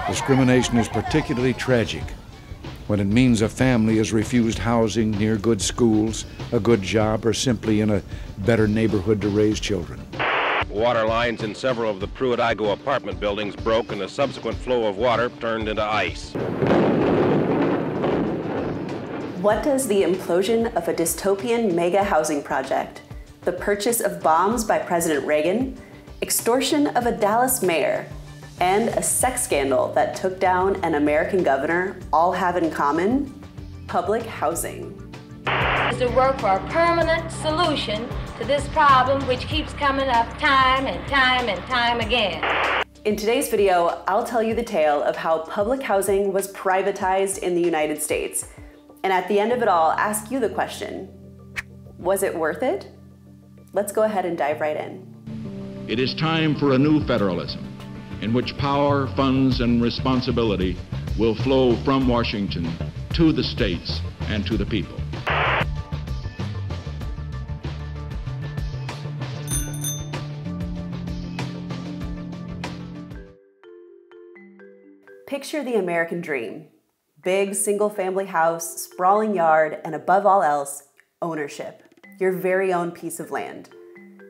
Discrimination is particularly tragic when it means a family is refused housing near good schools, a good job, or simply in a better neighborhood to raise children. Water lines in several of the Pruitt Igoe apartment buildings broke, and the subsequent flow of water turned into ice. What does the implosion of a dystopian mega housing project, the purchase of bombs by President Reagan, extortion of a Dallas mayor, and a sex scandal that took down an American governor all have in common? Public housing. To work for a permanent solution to this problem which keeps coming up time and time and time again. In today's video, I'll tell you the tale of how public housing was privatized in the United States. And at the end of it all, ask you the question, was it worth it? Let's go ahead and dive right in. It is time for a new federalism in which power, funds, and responsibility will flow from Washington to the states and to the people. Picture the American dream. Big single-family house, sprawling yard, and above all else, ownership. Your very own piece of land.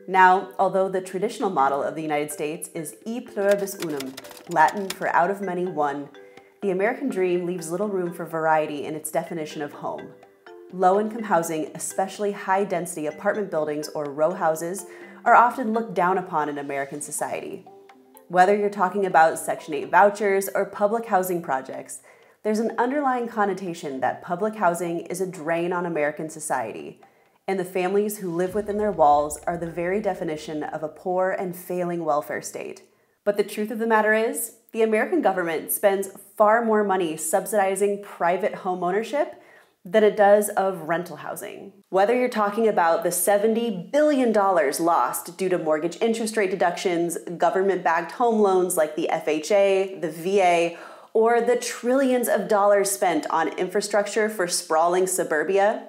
Now, although the traditional model of the United States is e pluribus unum, Latin for out of many one, the American dream leaves little room for variety in its definition of home. Low-income housing, especially high-density apartment buildings or row houses, are often looked down upon in American society. Whether you're talking about Section 8 vouchers or public housing projects, there's an underlying connotation that public housing is a drain on American society, and the families who live within their walls are the very definition of a poor and failing welfare state. But the truth of the matter is, the American government spends far more money subsidizing private home ownership than it does of rental housing. Whether you're talking about the $70 billion lost due to mortgage interest rate deductions, government-backed home loans like the FHA, the VA, or the trillions of dollars spent on infrastructure for sprawling suburbia,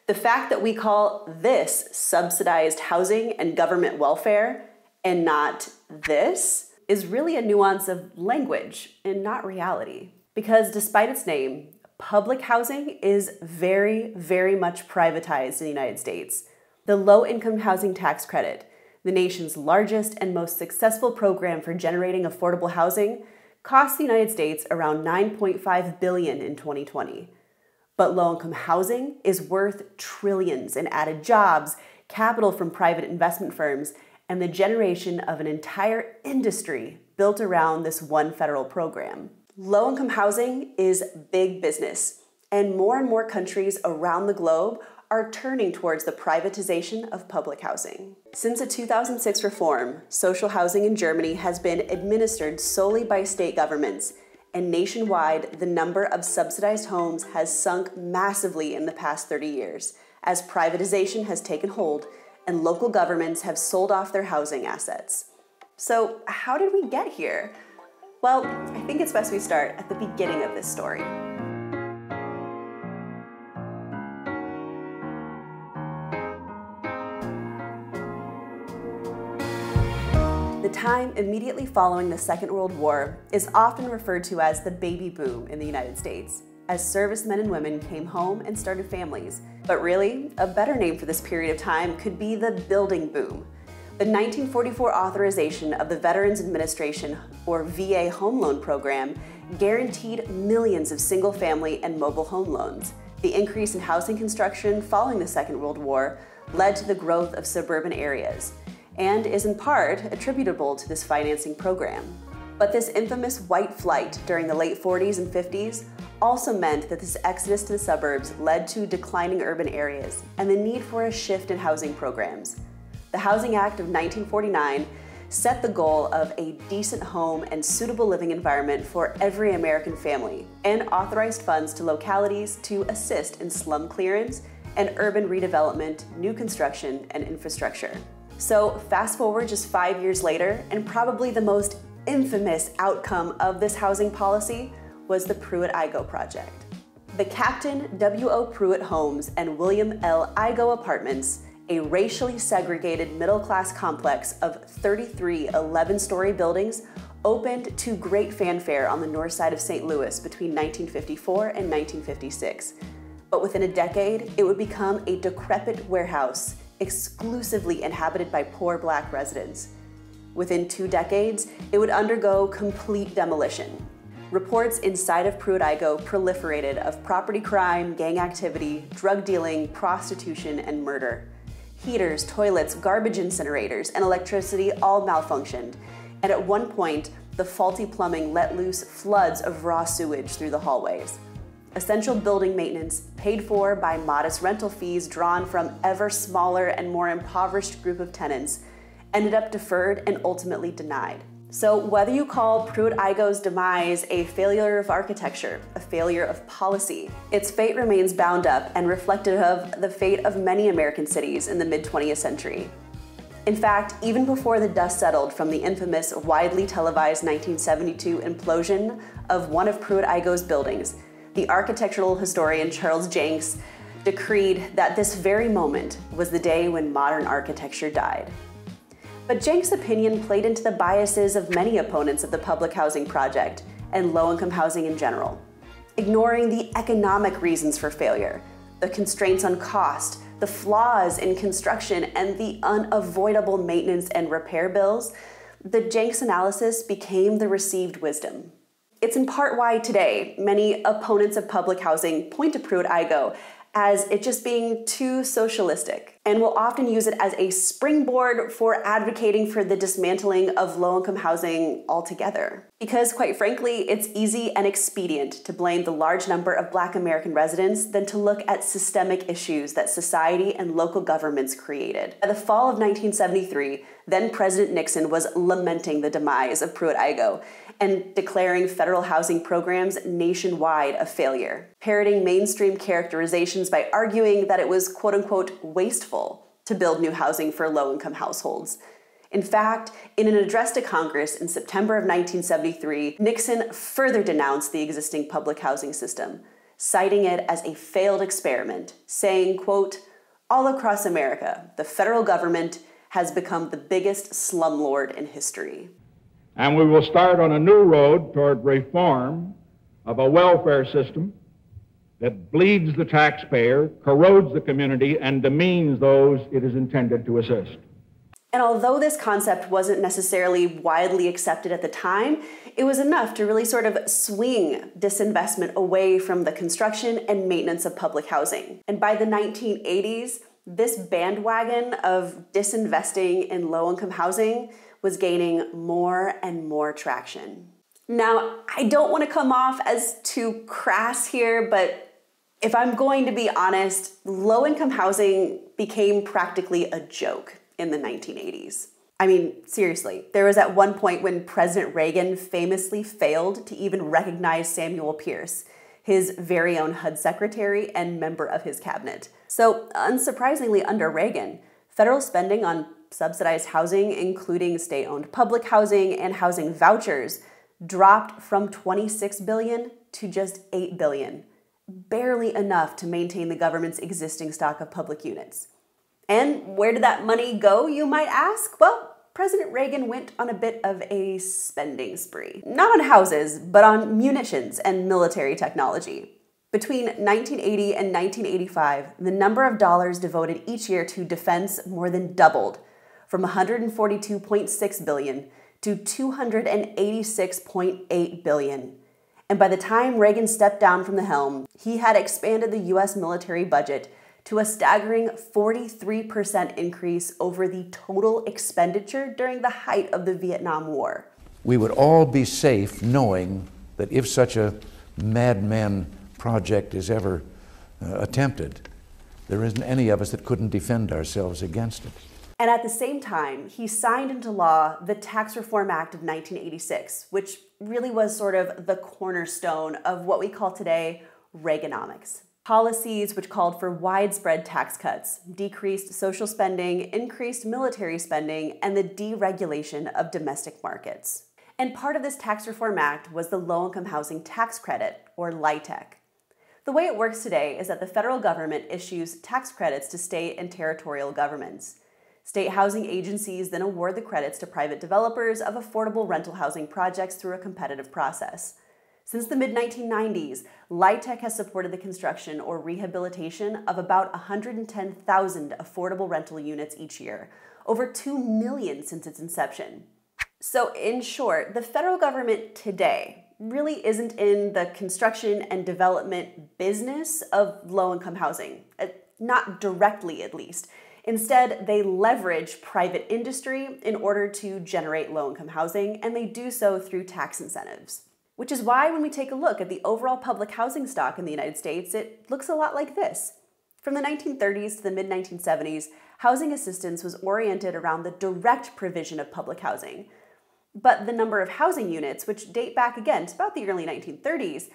the fact that we call this subsidized housing and government welfare and not this is really a nuance of language and not reality. Because despite its name, public housing is very, very much privatized in the United States. The low-income housing tax credit, the nation's largest and most successful program for generating affordable housing, cost the United States around $9.5 billion in 2020. But low-income housing is worth trillions in added jobs, capital from private investment firms, and the generation of an entire industry built around this one federal program. Low-income housing is big business, and more countries around the globe are turning towards the privatization of public housing. Since a 2006 reform, social housing in Germany has been administered solely by state governments, and nationwide, the number of subsidized homes has sunk massively in the past 30 years, as privatization has taken hold and local governments have sold off their housing assets. So how did we get here? Well, I think it's best we start at the beginning of this story. The time immediately following the Second World War is often referred to as the baby boom in the United States, as servicemen and women came home and started families. But really, a better name for this period of time could be the building boom. The 1944 authorization of the Veterans Administration, or VA Home Loan Program, guaranteed millions of single-family and mobile home loans. The increase in housing construction following the Second World War led to the growth of suburban areas, and is in part attributable to this financing program. But this infamous white flight during the late 40s and 50s also meant that this exodus to the suburbs led to declining urban areas and the need for a shift in housing programs. The Housing Act of 1949 set the goal of a decent home and suitable living environment for every American family, and authorized funds to localities to assist in slum clearance and urban redevelopment, new construction, and infrastructure. So fast forward just 5 years later, and probably the most infamous outcome of this housing policy was the Pruitt Igoe project. The Captain W.O. Pruitt homes and William L. Igoe apartments, a racially segregated middle-class complex of 33 11-story buildings, opened to great fanfare on the north side of St. Louis between 1954 and 1956. But within a decade, it would become a decrepit warehouse exclusively inhabited by poor Black residents. Within 2 decades, it would undergo complete demolition. Reports inside of Pruitt Igoe proliferated of property crime, gang activity, drug dealing, prostitution, and murder. Heaters, toilets, garbage incinerators, and electricity all malfunctioned, and at one point, the faulty plumbing let loose floods of raw sewage through the hallways. Essential building maintenance, paid for by modest rental fees drawn from ever smaller and more impoverished group of tenants, ended up deferred and ultimately denied. So whether you call Pruitt Igoe's demise a failure of architecture, a failure of policy, its fate remains bound up and reflective of the fate of many American cities in the mid-20th century. In fact, even before the dust settled from the infamous, widely televised 1972 implosion of one of Pruitt Igoe's buildings, the architectural historian Charles Jenks decreed that this very moment was the day when modern architecture died. But Jenks' opinion played into the biases of many opponents of the public housing project and low-income housing in general, ignoring the economic reasons for failure, the constraints on cost, the flaws in construction, and the unavoidable maintenance and repair bills. The Jenks analysis became the received wisdom. It's in part why today many opponents of public housing point to Pruitt Igoe as it just being too socialistic, and will often use it as a springboard for advocating for the dismantling of low-income housing altogether. Because quite frankly, it's easy and expedient to blame the large number of Black American residents than to look at systemic issues that society and local governments created. By the fall of 1973, then President Nixon was lamenting the demise of Pruitt Igoe and declaring federal housing programs nationwide a failure, parroting mainstream characterizations by arguing that it was quote-unquote wasteful to build new housing for low-income households. In fact, in an address to Congress in September of 1973, Nixon further denounced the existing public housing system, citing it as a failed experiment, saying, quote, "All across America, the federal government has become the biggest slumlord in history." And we will start on a new road toward reform of a welfare system that bleeds the taxpayer, corrodes the community, and demeans those it is intended to assist. And although this concept wasn't necessarily widely accepted at the time, it was enough to really sort of swing disinvestment away from the construction and maintenance of public housing. And by the 1980s, this bandwagon of disinvesting in low-income housing was gaining more and more traction. Now, I don't want to come off as too crass here, but if I'm going to be honest, low-income housing became practically a joke in the 1980s. I mean, seriously, there was at one point when President Reagan famously failed to even recognize Samuel Pierce, his very own HUD secretary and member of his cabinet. So, unsurprisingly, under Reagan, federal spending on subsidized housing, including state-owned public housing and housing vouchers, dropped from $26 billion to just $8 billion, barely enough to maintain the government's existing stock of public units. And where did that money go, you might ask? Well, President Reagan went on a bit of a spending spree. Not on houses, but on munitions and military technology. Between 1980 and 1985, the number of dollars devoted each year to defense more than doubled, from $142.6 billion to $286.8 billion. And by the time Reagan stepped down from the helm, he had expanded the U.S. military budget to a staggering 43% increase over the total expenditure during the height of the Vietnam War. We would all be safe knowing that if such a madman project is ever attempted, there isn't any of us that couldn't defend ourselves against it. And at the same time, he signed into law the Tax Reform Act of 1986, which really was sort of the cornerstone of what we call today Reagonomics. Policies which called for widespread tax cuts, decreased social spending, increased military spending, and the deregulation of domestic markets. And part of this Tax Reform Act was the Low-Income Housing Tax Credit, or LIHTC. The way it works today is that the federal government issues tax credits to state and territorial governments. State housing agencies then award the credits to private developers of affordable rental housing projects through a competitive process. Since the mid-1990s, LIHTC has supported the construction or rehabilitation of about 110,000 affordable rental units each year, over 2 million since its inception. So in short, the federal government today really isn't in the construction and development business of low-income housing, not directly at least. Instead, they leverage private industry in order to generate low-income housing, and they do so through tax incentives. Which is why when we take a look at the overall public housing stock in the United States, it looks a lot like this. From the 1930s to the mid-1970s, housing assistance was oriented around the direct provision of public housing. But the number of housing units, which date back again to about the early 1930s,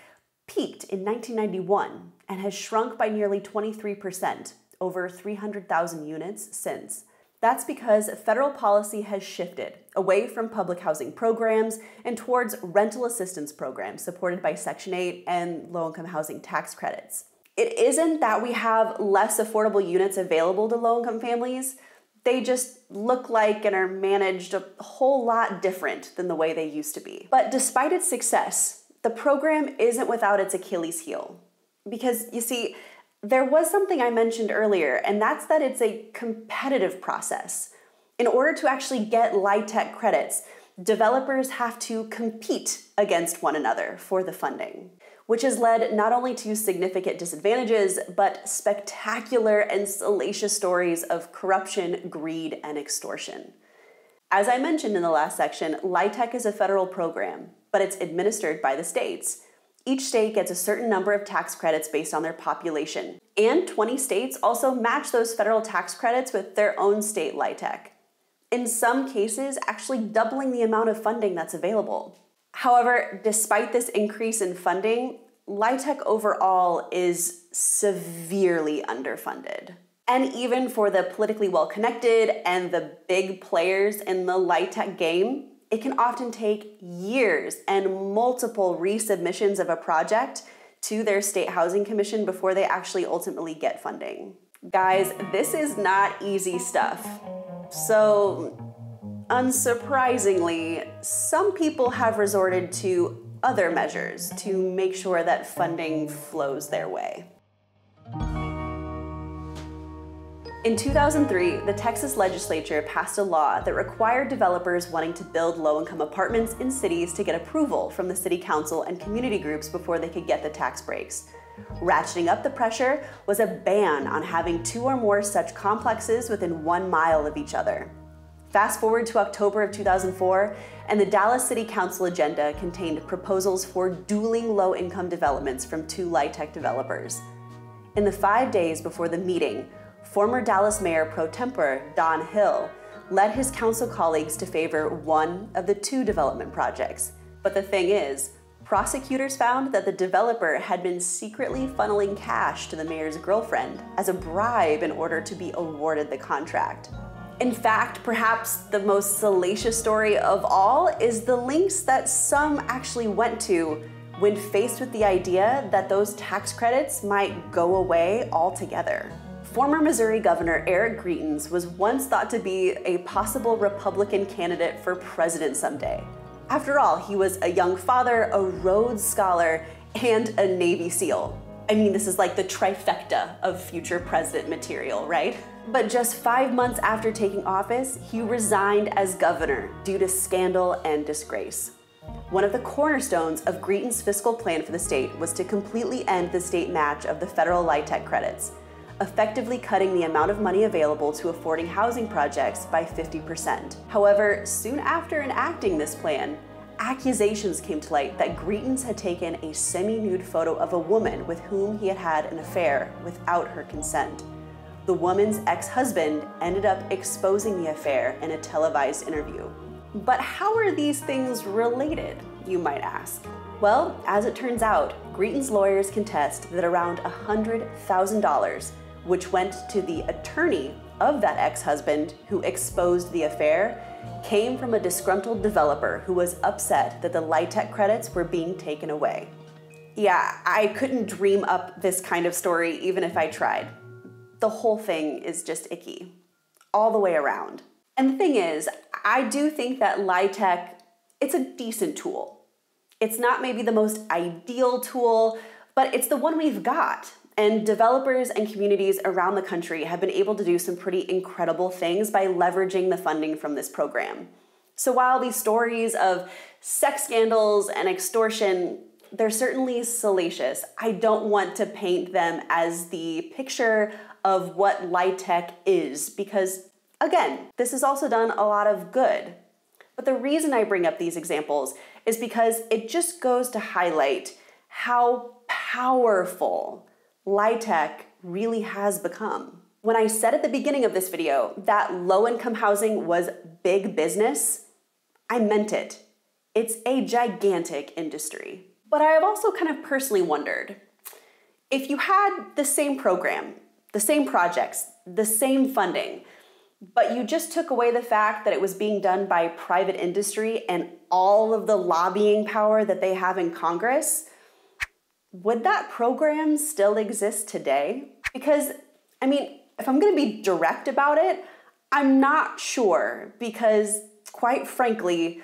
peaked in 1991 and has shrunk by nearly 23%, over 300,000 units since. That's because federal policy has shifted away from public housing programs and towards rental assistance programs supported by Section 8 and low-income housing tax credits. It isn't that we have less affordable units available to low-income families. They just look like and are managed a whole lot different than the way they used to be. But despite its success, the program isn't without its Achilles heel. Because, you see, there was something I mentioned earlier, and that's that it's a competitive process. In order to actually get LIHTC credits, developers have to compete against one another for the funding, which has led not only to significant disadvantages, but spectacular and salacious stories of corruption, greed, and extortion. As I mentioned in the last section, LIHTC is a federal program, but it's administered by the states. Each state gets a certain number of tax credits based on their population, and 20 states also match those federal tax credits with their own state LIHTC. In some cases, actually doubling the amount of funding that's available. However, despite this increase in funding, LIHTC overall is severely underfunded. And even for the politically well-connected and the big players in the LIHTC game, it can often take years and multiple resubmissions of a project to their state housing commission before they actually ultimately get funding. Guys, this is not easy stuff. So, unsurprisingly, some people have resorted to other measures to make sure that funding flows their way. In 2003, the Texas legislature passed a law that required developers wanting to build low-income apartments in cities to get approval from the city council and community groups before they could get the tax breaks. Ratcheting up the pressure was a ban on having 2 or more such complexes within 1 mile of each other. Fast forward to October of 2004, and the Dallas City Council agenda contained proposals for dueling low-income developments from 2 LIHTC developers. In the 5 days before the meeting, former Dallas Mayor pro tempore Don Hill led his council colleagues to favor one of the 2 development projects. But the thing is, prosecutors found that the developer had been secretly funneling cash to the mayor's girlfriend as a bribe in order to be awarded the contract. In fact, perhaps the most salacious story of all is the lengths that some actually went to when faced with the idea that those tax credits might go away altogether. Former Missouri Governor Eric Greitens was once thought to be a possible Republican candidate for president someday. After all, he was a young father, a Rhodes Scholar, and a Navy SEAL. I mean, this is like the trifecta of future president material, right? But just 5 months after taking office, he resigned as governor due to scandal and disgrace. One of the cornerstones of Greitens' fiscal plan for the state was to completely end the state match of the federal LIHTC credits, effectively cutting the amount of money available to affording housing projects by 50%. However, soon after enacting this plan, accusations came to light that Greitens had taken a semi-nude photo of a woman with whom he had had an affair without her consent. The woman's ex-husband ended up exposing the affair in a televised interview. But how are these things related, you might ask? Well, as it turns out, Greitens' lawyers contest that around $100,000, which went to the attorney of that ex-husband who exposed the affair, came from a disgruntled developer who was upset that the LIHTC credits were being taken away. Yeah, I couldn't dream up this kind of story even if I tried. The whole thing is just icky. all the way around. And the thing is, I do think that LIHTC, it's a decent tool. It's not maybe the most ideal tool, but it's the one we've got. And developers and communities around the country have been able to do some pretty incredible things by leveraging the funding from this program. So while these stories of sex scandals and extortion, they're certainly salacious, I don't want to paint them as the picture of what LIHTC is, because again, this has also done a lot of good. But the reason I bring up these examples is because it just goes to highlight how powerful LIHTC really has become. When I said at the beginning of this video that low-income housing was big business, I meant it. It's a gigantic industry. But I have also kind of personally wondered, if you had the same program, the same projects, the same funding, but you just took away the fact that it was being done by private industry and all of the lobbying power that they have in Congress, would that program still exist today? Because, I mean, if I'm gonna be direct about it, I'm not sure, because quite frankly,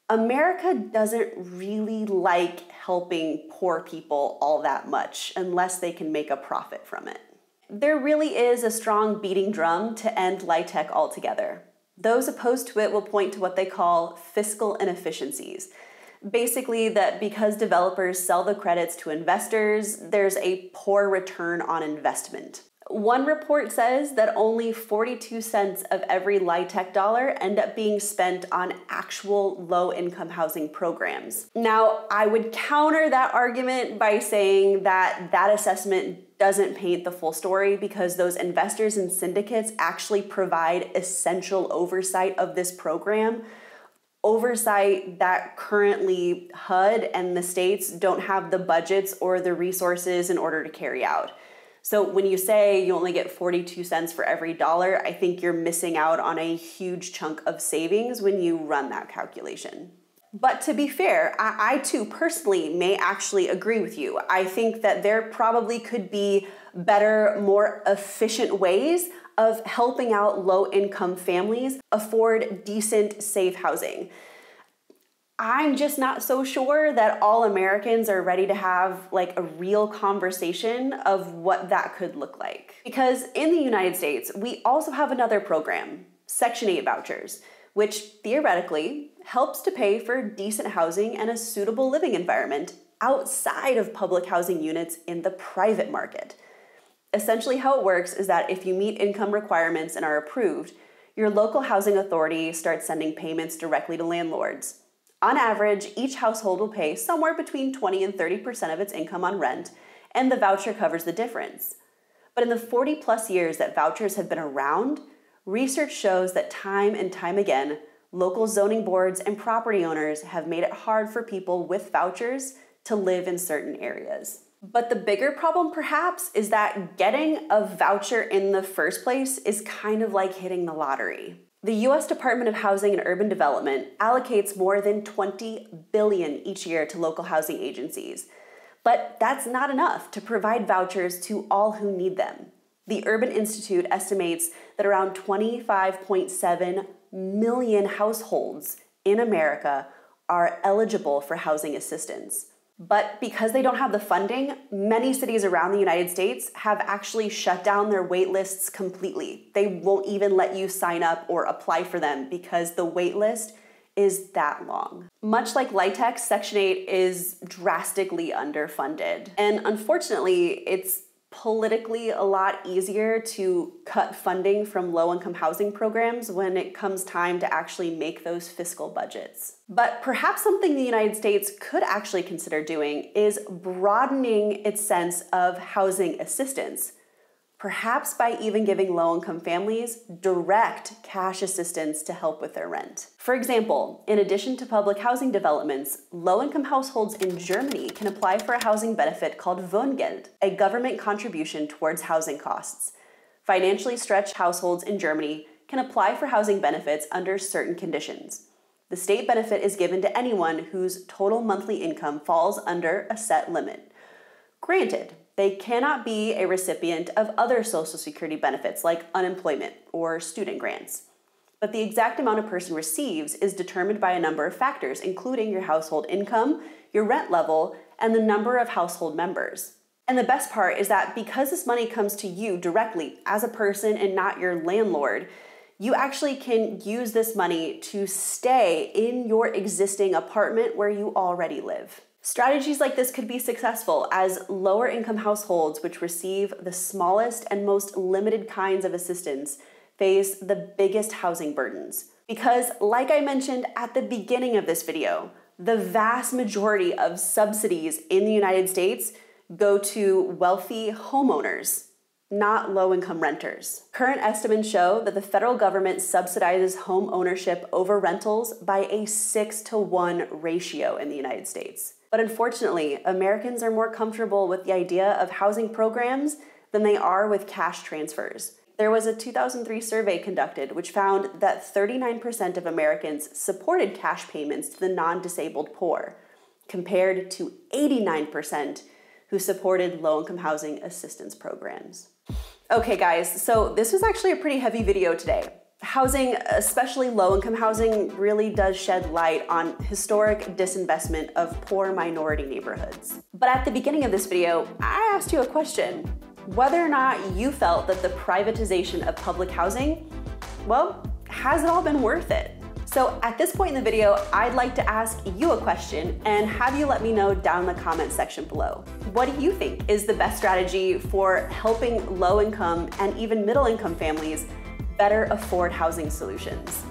America doesn't really like helping poor people all that much unless they can make a profit from it. There really is a strong beating drum to end LIHTC altogether. Those opposed to it will point to what they call fiscal inefficiencies. Basically, that because developers sell the credits to investors, there's a poor return on investment. One report says that only 42 cents of every LIHTC dollar end up being spent on actual low-income housing programs. Now, I would counter that argument by saying that that assessment doesn't paint the full story, because those investors and syndicates actually provide essential oversight of this program. Oversight that currently HUD and the states don't have the budgets or the resources in order to carry out. So when you say you only get 42 cents for every dollar, I think you're missing out on a huge chunk of savings when you run that calculation. But to be fair, I too personally may actually agree with you. I think that there probably could be better, more efficient ways of helping out low-income families afford decent, safe housing. I'm just not so sure that all Americans are ready to have like a real conversation of what that could look like. Because in the United States, we also have another program, Section 8 vouchers, which theoretically helps to pay for decent housing and a suitable living environment outside of public housing units in the private market. Essentially how it works is that if you meet income requirements and are approved, your local housing authority starts sending payments directly to landlords. On average, each household will pay somewhere between 20 and 30% of its income on rent, and the voucher covers the difference. But in the 40+ years that vouchers have been around, research shows that time and time again, local zoning boards and property owners have made it hard for people with vouchers to live in certain areas. But the bigger problem, perhaps, is that getting a voucher in the first place is kind of like hitting the lottery. The U.S. Department of Housing and Urban Development allocates more than $20 billion each year to local housing agencies. But that's not enough to provide vouchers to all who need them. The Urban Institute estimates that around 25.7 million households in America are eligible for housing assistance. But because they don't have the funding, many cities around the United States have actually shut down their wait lists completely. They won't even let you sign up or apply for them because the wait list is that long. Much like LIHTC, Section 8 is drastically underfunded. And unfortunately, it's politically a lot easier to cut funding from low-income housing programs when it comes time to actually make those fiscal budgets. But perhaps something the United States could actually consider doing is broadening its sense of housing assistance, perhaps by even giving low-income families direct cash assistance to help with their rent. For example, in addition to public housing developments, low-income households in Germany can apply for a housing benefit called Wohngeld, a government contribution towards housing costs. Financially stretched households in Germany can apply for housing benefits under certain conditions. The state benefit is given to anyone whose total monthly income falls under a set limit. Granted, They cannot be a recipient of other Social Security benefits like unemployment or student grants. But the exact amount a person receives is determined by a number of factors, including your household income, your rent level, and the number of household members. And the best part is that because this money comes to you directly as a person and not your landlord, you actually can use this money to stay in your existing apartment where you already live. Strategies like this could be successful as lower income households, which receive the smallest and most limited kinds of assistance, face the biggest housing burdens. Because, like I mentioned at the beginning of this video, the vast majority of subsidies in the United States go to wealthy homeowners, not low-income renters. Current estimates show that the federal government subsidizes home ownership over rentals by a 6-to-1 ratio in the United States. But unfortunately, Americans are more comfortable with the idea of housing programs than they are with cash transfers. There was a 2003 survey conducted which found that 39% of Americans supported cash payments to the non-disabled poor, compared to 89% who supported low-income housing assistance programs. Okay guys, so this was actually a pretty heavy video today. Housing, especially low-income housing, really does shed light on historic disinvestment of poor minority neighborhoods. But at the beginning of this video, I asked you a question. Whether or not you felt that the privatization of public housing, well, has it all been worth it? So at this point in the video, I'd like to ask you a question and have you let me know down in the comment section below. What do you think is the best strategy for helping low-income and even middle-income families better afford housing solutions?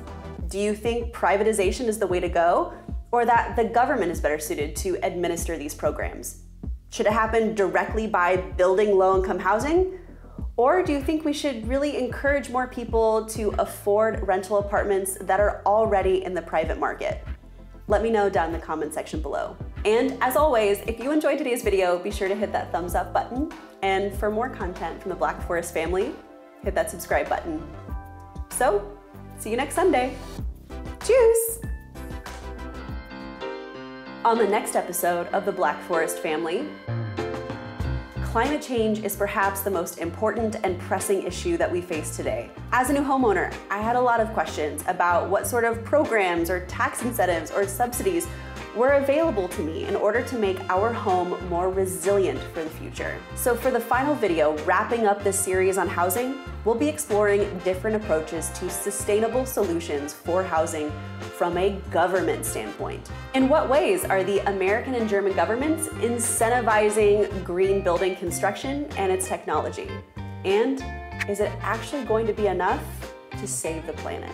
Do you think privatization is the way to go, or that the government is better suited to administer these programs? Should it happen directly by building low-income housing? Or do you think we should really encourage more people to afford rental apartments that are already in the private market? Let me know down in the comment section below. And as always, if you enjoyed today's video, be sure to hit that thumbs up button. And for more content from the Black Forest family, hit that subscribe button. So, see you next Sunday. Cheers! On the next episode of the Black Forest family, climate change is perhaps the most important and pressing issue that we face today. As a new homeowner, I had a lot of questions about what sort of programs or tax incentives or subsidies were available to me in order to make our home more resilient for the future. So for the final video, wrapping up this series on housing, we'll be exploring different approaches to sustainable solutions for housing from a government standpoint. In what ways are the American and German governments incentivizing green building construction and its technology? And is it actually going to be enough to save the planet?